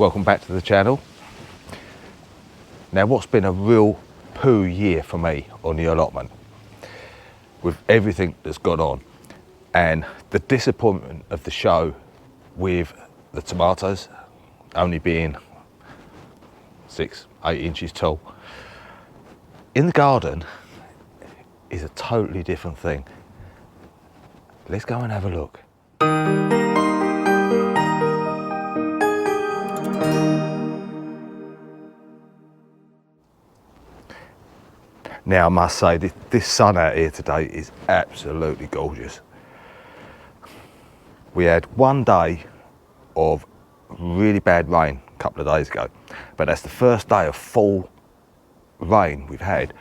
welcome back to the channel. Now, what's been a real poo year for me on the allotment, with everything that's gone on, and the disappointment of the show with the tomatoes only being 6-8 inches tall, in the garden is a totally different thing. Let's go and have a look. Now, I must say, this sun out here today is absolutely gorgeous. We had one day of really bad rain a couple of days ago, but that's the first day of full rain we've had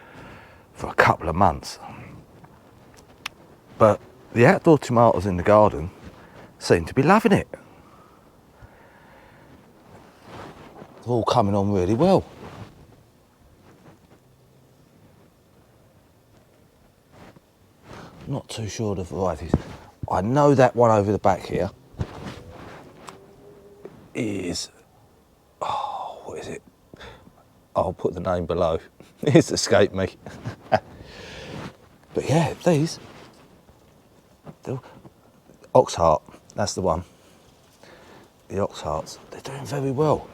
for a couple of months. But the outdoor tomatoes in the garden seem to be loving it. They're all coming on really well. Not too sure of the varieties. I know that one over the back here is, oh, what is it? I'll put the name below. It's escaped me. But yeah, these, ox heart, that's the one. The ox hearts, they're doing very well.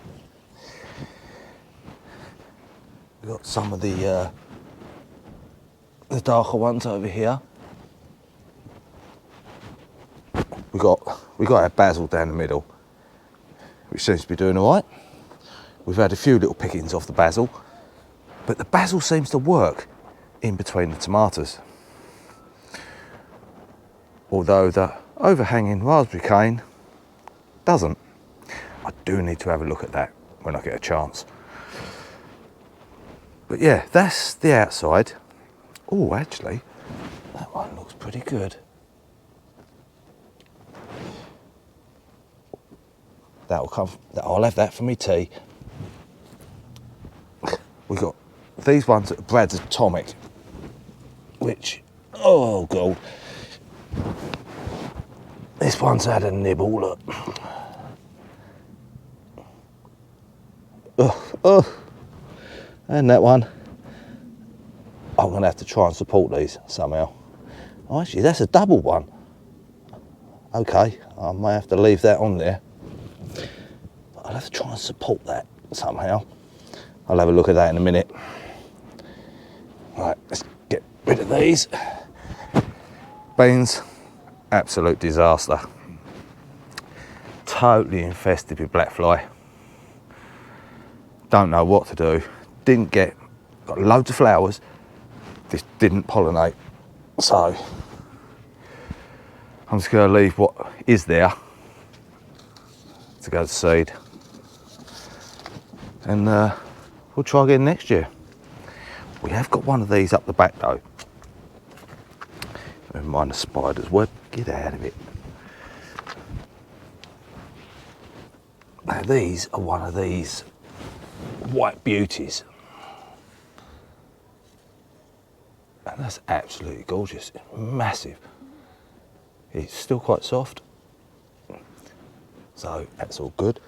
We've got some of the darker ones over here. We got our basil down the middle, which seems to be doing all right. We've had a few little pickings off the basil, but the basil seems to work in between the tomatoes. Although the overhanging raspberry cane doesn't. I do need to have a look at that when I get a chance. But yeah, that's the outside. Oh, actually, that one looks pretty good. That'll come. I'll have that for me tea. We got these ones at Brad's Atomic, which, oh god, this one's had a nibble. Look. Oh, and that one. I'm gonna have to try and support these somehow. Oh, actually, that's a double one. Okay, I may have to leave that on there. I'll have to try and support that somehow. I'll have a look at that in a minute. Right, let's get rid of these. Beans, absolute disaster. Totally infested with black fly. Don't know what to do. Got loads of flowers. This didn't pollinate. So, I'm just gonna leave what is there to go to seed. And we'll try again next year. We have got one of these up the back though. Never mind the spider's web, get out of it. Now these are one of these white beauties. And that's absolutely gorgeous, massive. It's still quite soft. So that's all good.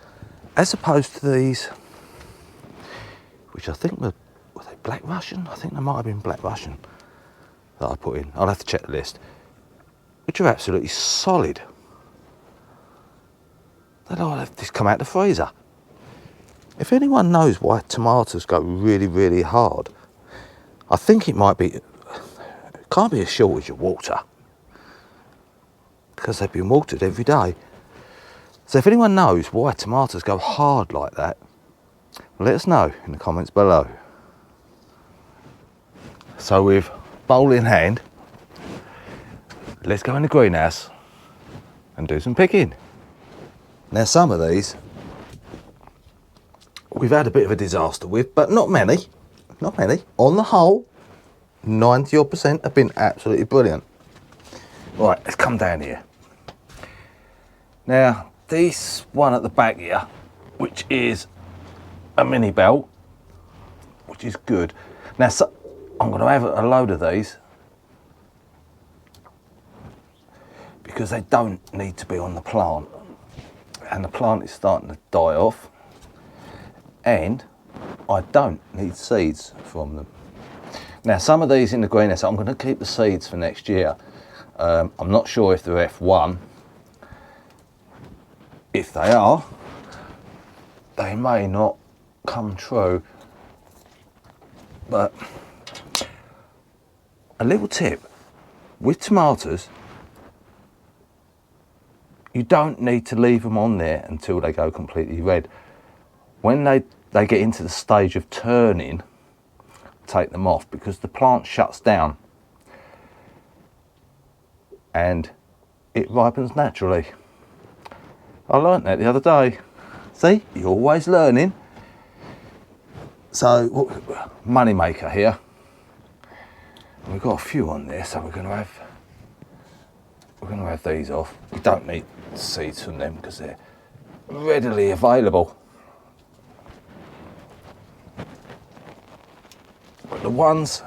As opposed to these, which I think were they Black Russian? I think they might have been Black Russian that I put in. I'll have to check the list. Which are absolutely solid. They don't have this come out the freezer. If anyone knows why tomatoes go really, really hard, I think it can't be a shortage of water, because they've been watered every day. So if anyone knows why tomatoes go hard like that, let us know in the comments below. So with bowl in hand, let's go in the greenhouse and do some picking. Now some of these we've had a bit of a disaster with, but not many. On the whole, 90% have been absolutely brilliant. Right, let's come down here. Now, this one at the back here, which is a mini belt, which is good. Now, so I'm going to have a load of these because they don't need to be on the plant, and the plant is starting to die off. and I don't need seeds from them. Now some of these in the greenhouse, I'm going to keep the seeds for next year. I'm not sure if they're F1. If they are, they may not come true. But a little tip, with tomatoes, you don't need to leave them on there until they go completely red. When they get into the stage of turning, take them off, because the plant shuts down and it ripens naturally. I learnt that the other day. See, you're always learning. So, money maker here. We've got a few on there, so we're going to have these off. We don't need seeds from them because they're readily available. But the ones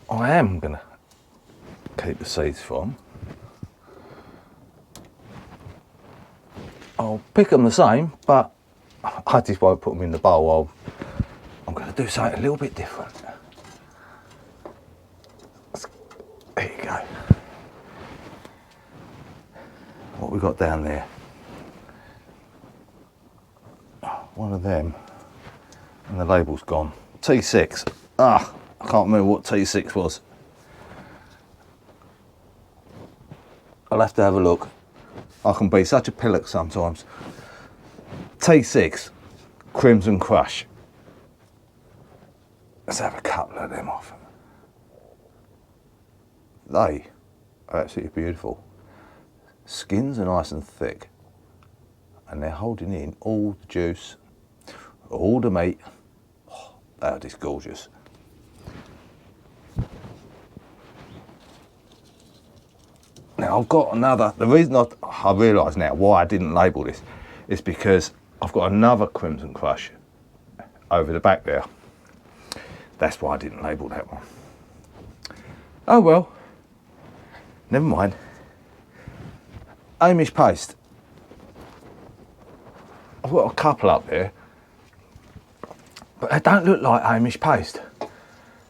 I am going to keep the seeds from, I'll pick them the same, but I just won't put them in the bowl. I'm going to do something a little bit different. There you go. What we got down there? One of them, and the label's gone. T6. I can't remember what T6 was. I'll have to have a look. I can be such a pillock sometimes. T6, Crimson Crush. Let's have a couple of them off. They are absolutely beautiful. Skins are nice and thick, and they're holding in all the juice, all the meat. Oh, that is gorgeous. Now I've got another, the reason I realise now why I didn't label this is because I've got another Crimson Crush over the back there. That's why I didn't label that one. Oh well, never mind. Amish paste. I've got a couple up there, but they don't look like Amish paste.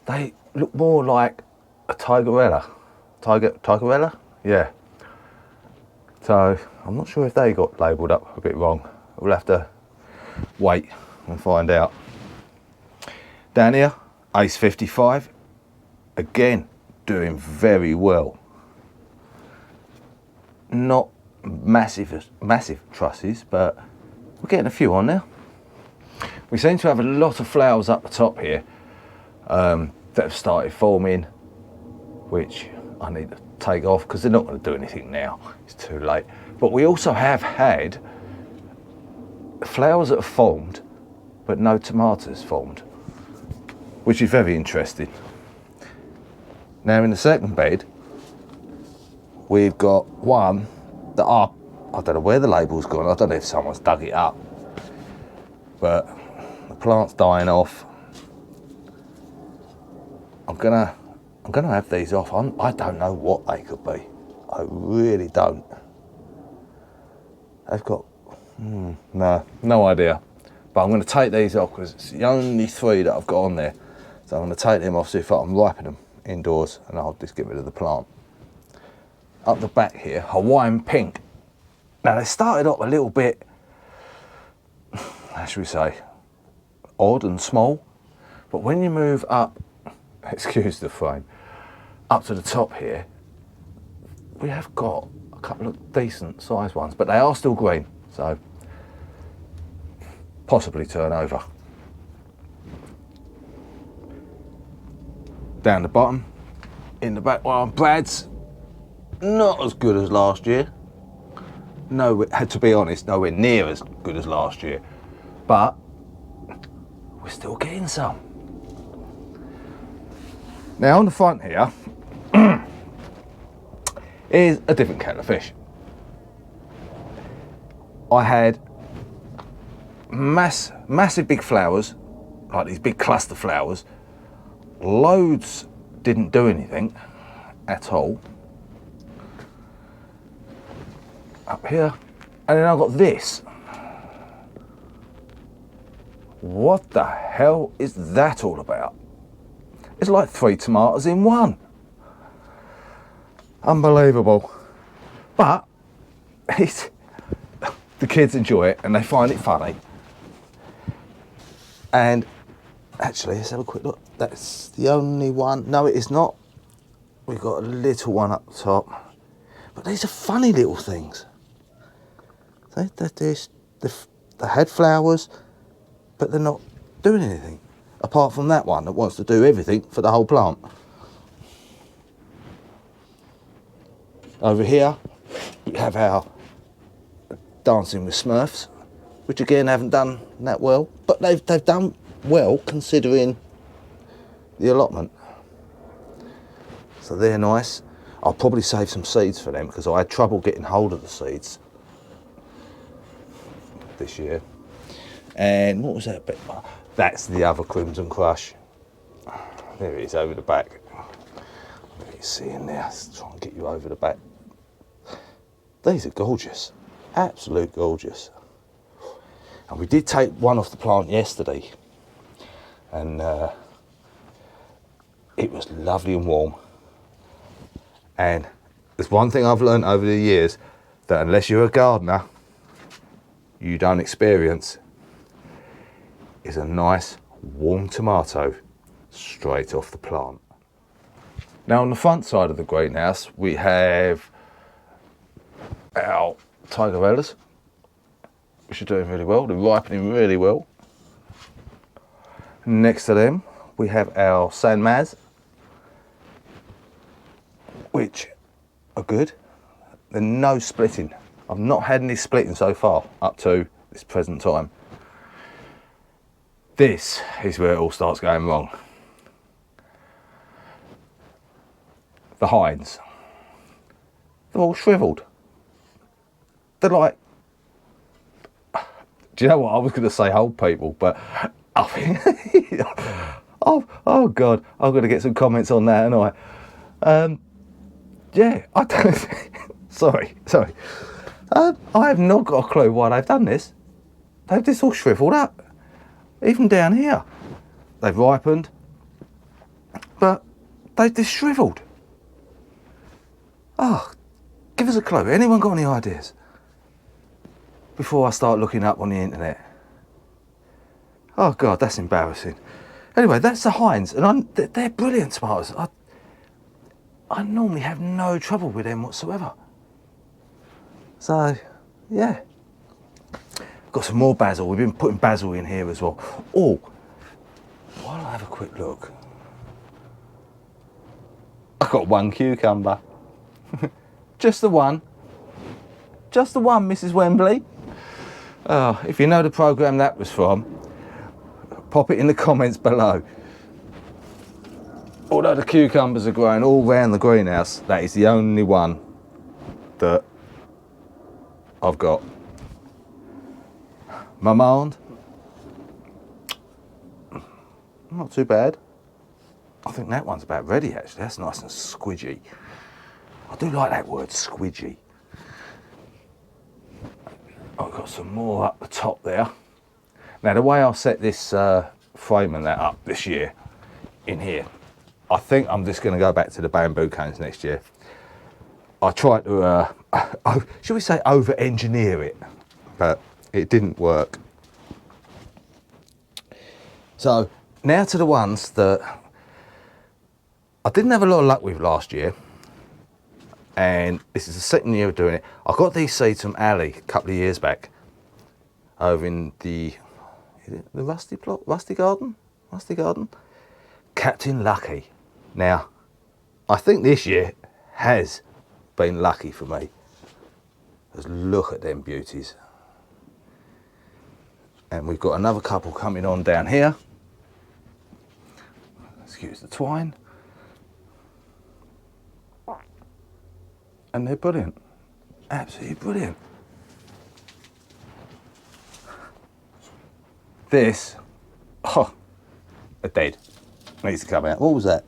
They look more like a Tigerella. Tigerella? Yeah. So I'm not sure if they got labelled up a bit wrong. We'll have to wait and find out. Down here, Ace 55. Again, doing very well. Not massive trusses, but we're getting a few on now. We seem to have a lot of flowers up the top here that have started forming, which I need to take off because they're not going to do anything now. It's too late. But we also have had flowers that have formed, but no tomatoes formed, which is very interesting. Now in the second bed, we've got one that I don't know where the label's gone. I don't know if someone's dug it up, but the plant's dying off. I'm gonna have these off. I don't know what they could be. I really don't. They've got no idea. But I'm going to take these off because it's the only three that I've got on there. So I'm going to take them off, see if I can ripen them indoors, and I'll just get rid of the plant. Up the back here, Hawaiian pink. Now they started off a little bit, how should we say, odd and small. But when you move up, excuse the frame, up to the top here, we have got a couple of decent sized ones, but they are still green, so possibly turn over. Down the bottom, in the back one, Brad's not as good as last year. No, to be honest, nowhere near as good as last year, but we're still getting some. Now on the front here is a different kettle of fish. I had massive big flowers, like these big cluster flowers. Loads didn't do anything at all. Up here, and then I've got this. what the hell is that all about? It's like 3 tomatoes in one. Unbelievable. But the kids enjoy it and they find it funny. And actually, let's have a quick look. That's the only one. No, it is not. We've got a little one up the top. But these are funny little things. They had flowers, but they're not doing anything. Apart from that one that wants to do everything for the whole plant. Over here, we have our Dancing with Smurfs, which again haven't done that well, but they've done well considering the allotment. So they're nice. I'll probably save some seeds for them because I had trouble getting hold of the seeds this year. And what was that bit? That's the other Crimson Crush. There it is over the back. You can see in there. Let's try and get you over the back. These are gorgeous, absolute gorgeous. And we did take one off the plant yesterday, and it was lovely and warm. And there's one thing I've learned over the years, that unless you're a gardener, you don't experience, is a nice warm tomato straight off the plant. Now on the front side of the greenhouse, we have our Tigerellas, which are doing really well. They're ripening really well. Next to them, we have our San Maz, which are good. There's no splitting. I've not had any splitting so far up to this present time. This is where it all starts going wrong. The hinds, they're all shriveled. They're like, do you know what, I was going to say old people, but I think, oh God, I'm going to get some comments on that, aren't I? Yeah, I don't, sorry. I have not got a clue why they've done this. They've just all shriveled up, even down here. They've ripened, but they've just shriveled. Oh, give us a clue. Anyone got any ideas? Before I start looking up on the internet. Oh God, that's embarrassing. Anyway, that's the hinds, and they're brilliant tomatoes. I normally have no trouble with them whatsoever. So, yeah. Got some more basil. We've been putting basil in here as well. Oh, while I have a quick look, I've got one cucumber. Just the one. Just the one, Mrs. Wembley. If you know the programme that was from, pop it in the comments below. Although the cucumbers are growing all round the greenhouse, that is the only one that I've got. Marmande, not too bad. I think that one's about ready actually. That's nice and squidgy. I do like that word, squidgy. I've got some more up the top there. Now the way I'll set this frame and that up this year in here, I think I'm just going to go back to the bamboo canes next year. I tried to, should we say, over-engineer it, but it didn't work. So now to the ones that I didn't have a lot of luck with last year, and this is the second year of doing it. I got these seeds from Ali a couple of years back over in the Rusty Garden? Captain Lucky. Now, I think this year has been lucky for me. Just look at them beauties. And we've got another couple coming on down here. Excuse the twine. And they're brilliant. Absolutely brilliant. This, oh, are dead. Needs to come out. What was that?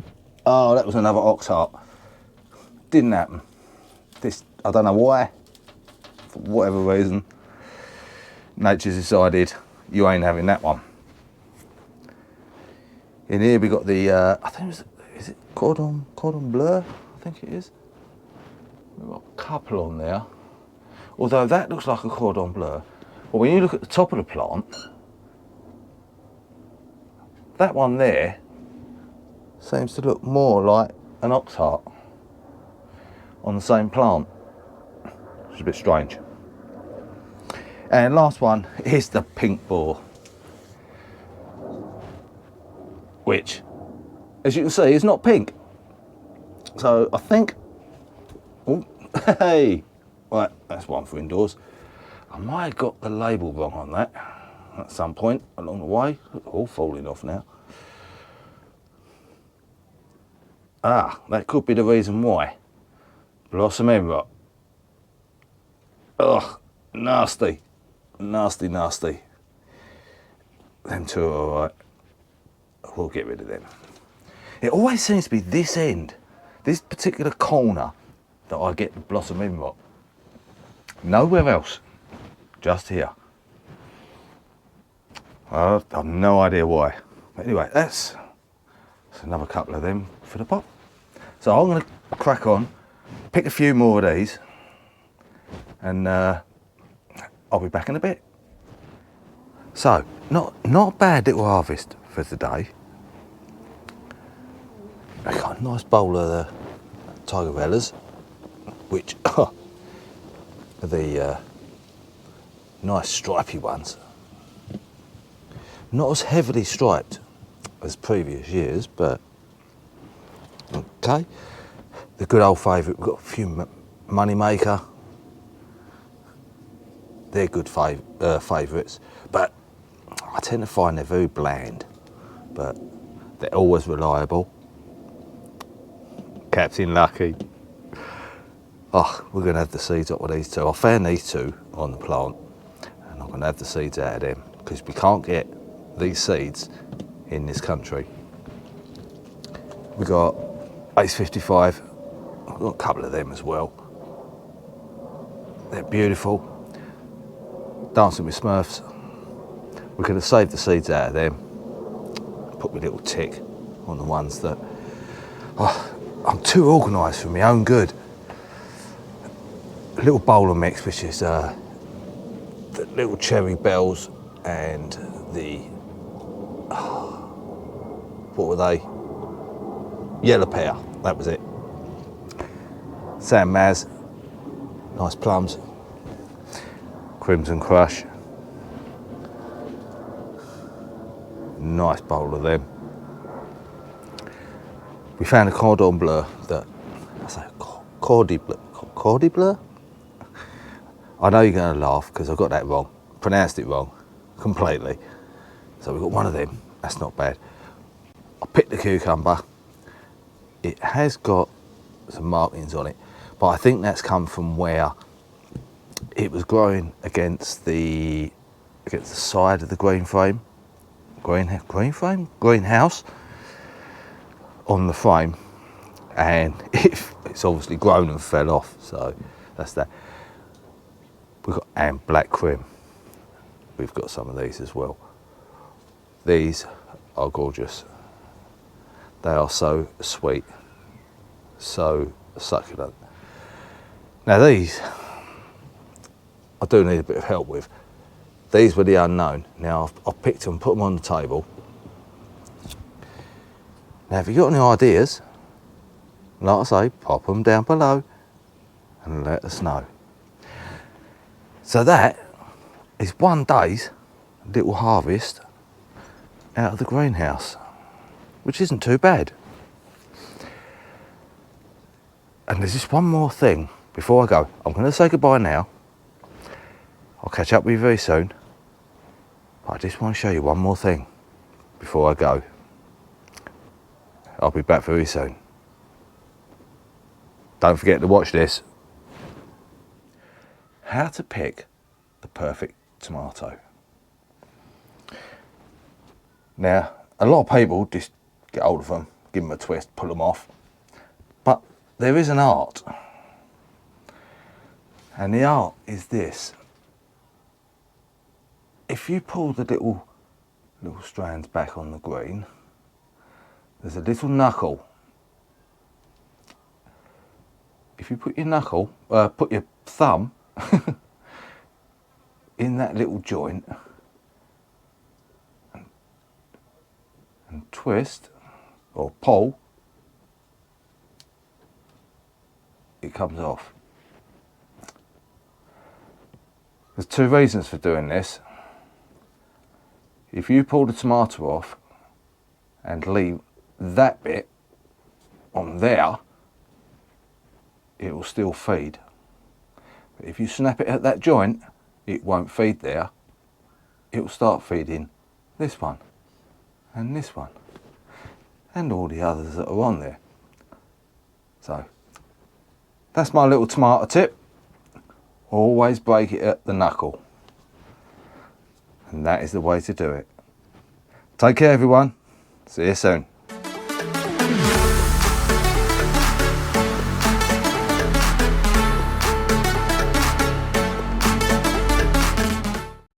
Oh, that was another ox heart. Didn't happen. This, I don't know why, for whatever reason, nature's decided you ain't having that one. In here we got the, I think it was, is it cordon bleu? I think it is. We've got a couple on there. Although that looks like a cordon bleu. But when you look at the top of the plant, that one there seems to look more like an ox heart on the same plant. It's a bit strange. And last one is the pink boar, which, as you can see, is not pink. So I think, oh, hey, right, that's one for indoors. I might have got the label wrong on that at some point along the way. All falling off now. Ah, that could be the reason why. Blossom Emerald. Ugh, nasty. Nasty, nasty. Them two are alright. We'll get rid of them. It always seems to be this end, this particular corner, that I get the Blossom Emerald. Nowhere else. Just here. I have no idea why. But anyway, that's another couple of them for the pot. So I'm going to crack on, pick a few more of these, and I'll be back in a bit. So, not a bad little harvest for today. I got a nice bowl of the Tigerellas, which are the nice stripy ones. Not as heavily striped as previous years, but okay. The good old favourite, we've got a few Moneymaker. They're good favourites, but I tend to find they're very bland, but they're always reliable. Captain Lucky. Oh, we're going to have the seeds up with these two. I found these two on the plant, and I'm going to have the seeds out of them, because we can't get these seeds in this country. We got Ace 55. I've got a couple of them as well. They're beautiful. Dancing with Smurfs. We could have saved the seeds out of them. Put my little tick on the ones that I'm too organised for my own good. A little bowler mix, which is the little cherry bells and the what were they? Yellow pear. That was it. Sam Maz. Nice plums. Crimson Crush. Nice bowl of them. We found a cordon bleu that, I say cordon bleu? I know you're going to laugh because I got that wrong. Pronounced it wrong completely. So we've got one of them. That's not bad. I picked the cucumber. It has got some markings on it, but I think that's come from where it was growing against the side of the greenhouse on the frame, and it's obviously grown and fell off. So that's that. We've got and black cream. We've got some of these as well. These are gorgeous. They are so sweet, so succulent. Now these, I do need a bit of help with. These were the unknown. Now I've picked them, put them on the table. Now if you've got any ideas, like I say, pop them down below and let us know. So that is one day's little harvest out of the greenhouse, which isn't too bad. And there's just one more thing before I go. I'm going to say goodbye now. I'll catch up with you very soon. But I just want to show you one more thing before I go. I'll be back very soon. Don't forget to watch this. How to pick the perfect tomato. Now, a lot of people just get hold of them, give them a twist, pull them off. But there is an art. And the art is this. If you pull the little strands back on the green, there's a little knuckle. If you put your thumb in that little joint and twist or pull, it comes off. There's two reasons for doing this. If you pull the tomato off and leave that bit on there, it will still feed. But if you snap it at that joint, it won't feed there. It will start feeding this one and this one and all the others that are on there. So that's my little tomato tip. Always break it at the knuckle. And that is the way to do it. Take care everyone. See you soon.